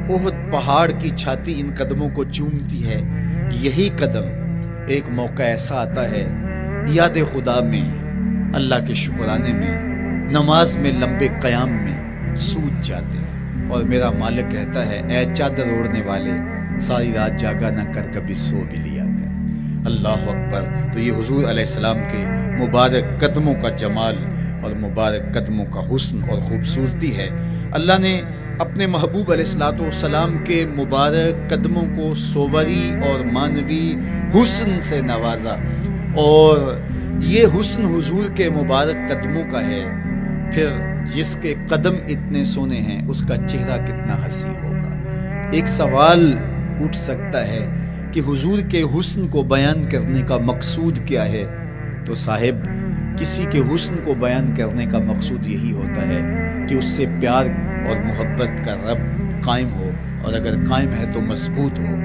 احد پہاڑ کی چھاتی ان قدموں کو چومتی ہے۔ یہی قدم ایک موقع ایسا آتا ہے یاد خدا میں، اللہ کے شکرانے میں، نماز میں، لمبے قیام میں سوج جاتے ہیں۔ اور میرا مالک کہتا ہے اے چادر اوڑھنے والے ساری رات جاگا نہ کر کبھی سو بھی لیا کر۔ اللہ اکبر۔ تو یہ حضور علیہ السلام کے مبارک قدموں کا جمال اور مبارک قدموں کا حسن اور خوبصورتی ہے۔ اللہ نے اپنے محبوب علیہ السلام کے مبارک قدموں کو صوری اور معنوی حسن سے نوازا، اور یہ حسن حضور کے مبارک قدموں کا ہے، پھر جس کے قدم اتنے سونے ہیں اس کا چہرہ کتنا حسین ہوگا۔ ایک سوال اٹھ سکتا ہے کہ حضور کے حسن کو بیان کرنے کا مقصود کیا ہے؟ تو صاحب، کسی کے حسن کو بیان کرنے کا مقصود یہی ہوتا ہے کہ اس سے پیار اور محبت کا رب قائم ہو، اور اگر قائم ہے تو مضبوط ہو۔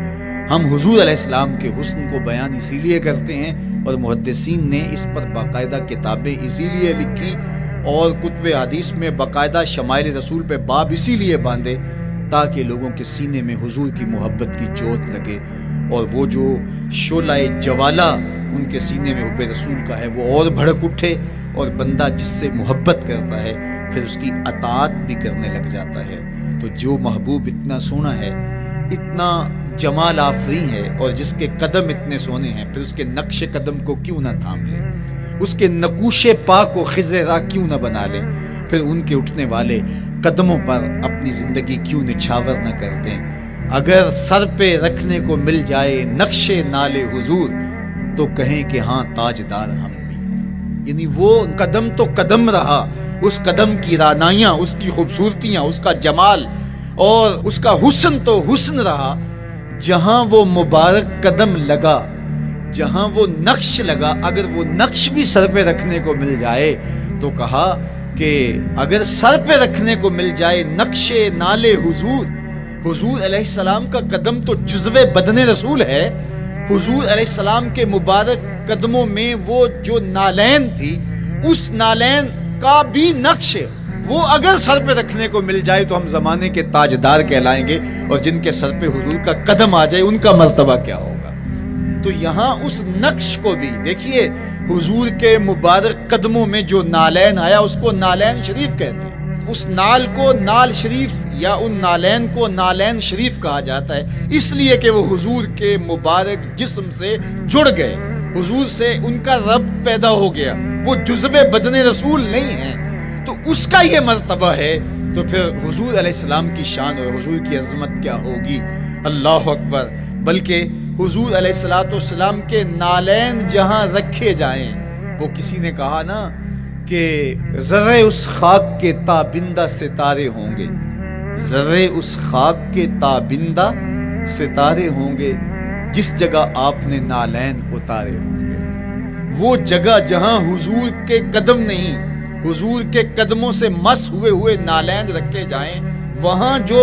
ہم حضور علیہ السلام کے حسن کو بیان اسی لیے کرتے ہیں، اور محدثین نے اس پر باقاعدہ کتابیں اسی لیے لکھی اور کتب حدیث میں باقاعدہ شمائل رسول پہ باب اسی لیے باندھے تاکہ لوگوں کے سینے میں حضور کی محبت کی جوت لگے، اور وہ جو شعلہ جوالہ ان کے سینے میں حب رسول کا ہے وہ اور بھڑک اٹھے، اور بندہ جس سے محبت کرتا ہے پھر اس کی اطاعت بھی کرنے لگ جاتا ہے۔ تو جو محبوب اتنا سونا ہے، اتنا جمال آفریں ہے، اور جس کے قدم اتنے سونے ہیں، پھر اس کے نقش قدم کو کیوں نہ تھام لے، اس کے نقوش پا کو خضر راہ کیوں نہ بنا لے، پھر ان کے اٹھنے والے قدموں پر اپنی زندگی کیوں نچھاور نہ کر دیں۔ اگر سر پہ رکھنے کو مل جائے نقش نال حضور تو کہیں کہ ہاں تاجدار ہم بھی ہیں۔ یعنی وہ قدم تو قدم رہا، اس قدم کی رعنائیاں، اس کی خوبصورتیاں، اس کا جمال اور اس کا حسن تو حسن رہا۔ جہاں وہ مبارک قدم لگا، جہاں وہ نقش لگا، اگر وہ نقش بھی سر پہ رکھنے کو مل جائے تو کہا کہ اگر سر پہ رکھنے کو مل جائے نقش نال حضور، حضور علیہ السلام کا قدم تو جزو بدن رسول ہے۔ حضور علیہ السلام کے مبارک قدموں میں وہ جو نالین تھی، اس نالین کا بھی نقش وہ اگر سر پہ رکھنے کو مل جائے تو ہم زمانے کے تاجدار کہلائیں گے، اور جن کے سر پہ حضور کا قدم آ جائے ان کا مرتبہ کیا ہوگا۔ تو یہاں اس نقش کو بھی دیکھیے، حضور کے مبارک قدموں میں جو نالین آیا اس کو نالین شریف کہتے ہیں۔ اس نال کو نال شریف یا ان نالین کو نالین شریف کہا جاتا ہے، اس لیے کہ وہ حضور کے مبارک جسم سے جڑ گئے، حضور سے ان کا ربط پیدا ہو گیا، وہ جزو بدن رسول نہیں ہیں، تو اس کا یہ مرتبہ ہے۔ تو پھر حضور علیہ السلام کی شان اور حضور کی عظمت کیا ہوگی، اللہ اکبر۔ بلکہ حضور علیہ السلام کے نالین جہاں رکھے جائیں، وہ کسی نے کہا نا کہ ذرے اس خاک کے تابندہ ستارے ہوں گے، ذرے اس خاک کے تابندہ ستارے ہوں گے جس جگہ آپ نے نالین اتارے ہوں گے۔ وہ جگہ جہاں حضور کے قدم نہیں، حضور کے قدموں سے مس ہوئے ہوئے نالین رکھے جائیں، وہاں جو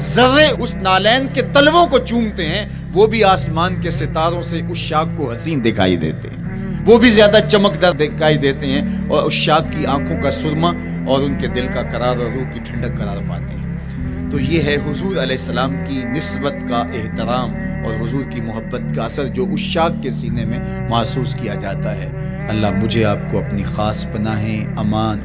ذرے اس نالین کے تلووں کو چومتے ہیں وہ بھی آسمان کے ستاروں سے اس شاخ کو حسین دکھائی دیتے ہیں، وہ بھی زیادہ چمکدار دکھائی دیتے ہیں، اور اس شاخ کی آنکھوں کا سرما اور ان کے دل کا قرار اور روح کی ٹھنڈک قرار پاتے ہیں۔ تو یہ ہے حضور علیہ السلام کی نسبت کا احترام اور حضور کی محبت کا اثر جو اس شاخ کے سینے میں محسوس کیا جاتا ہے۔ اللہ مجھے آپ کو اپنی خاص پناہیں، امان اور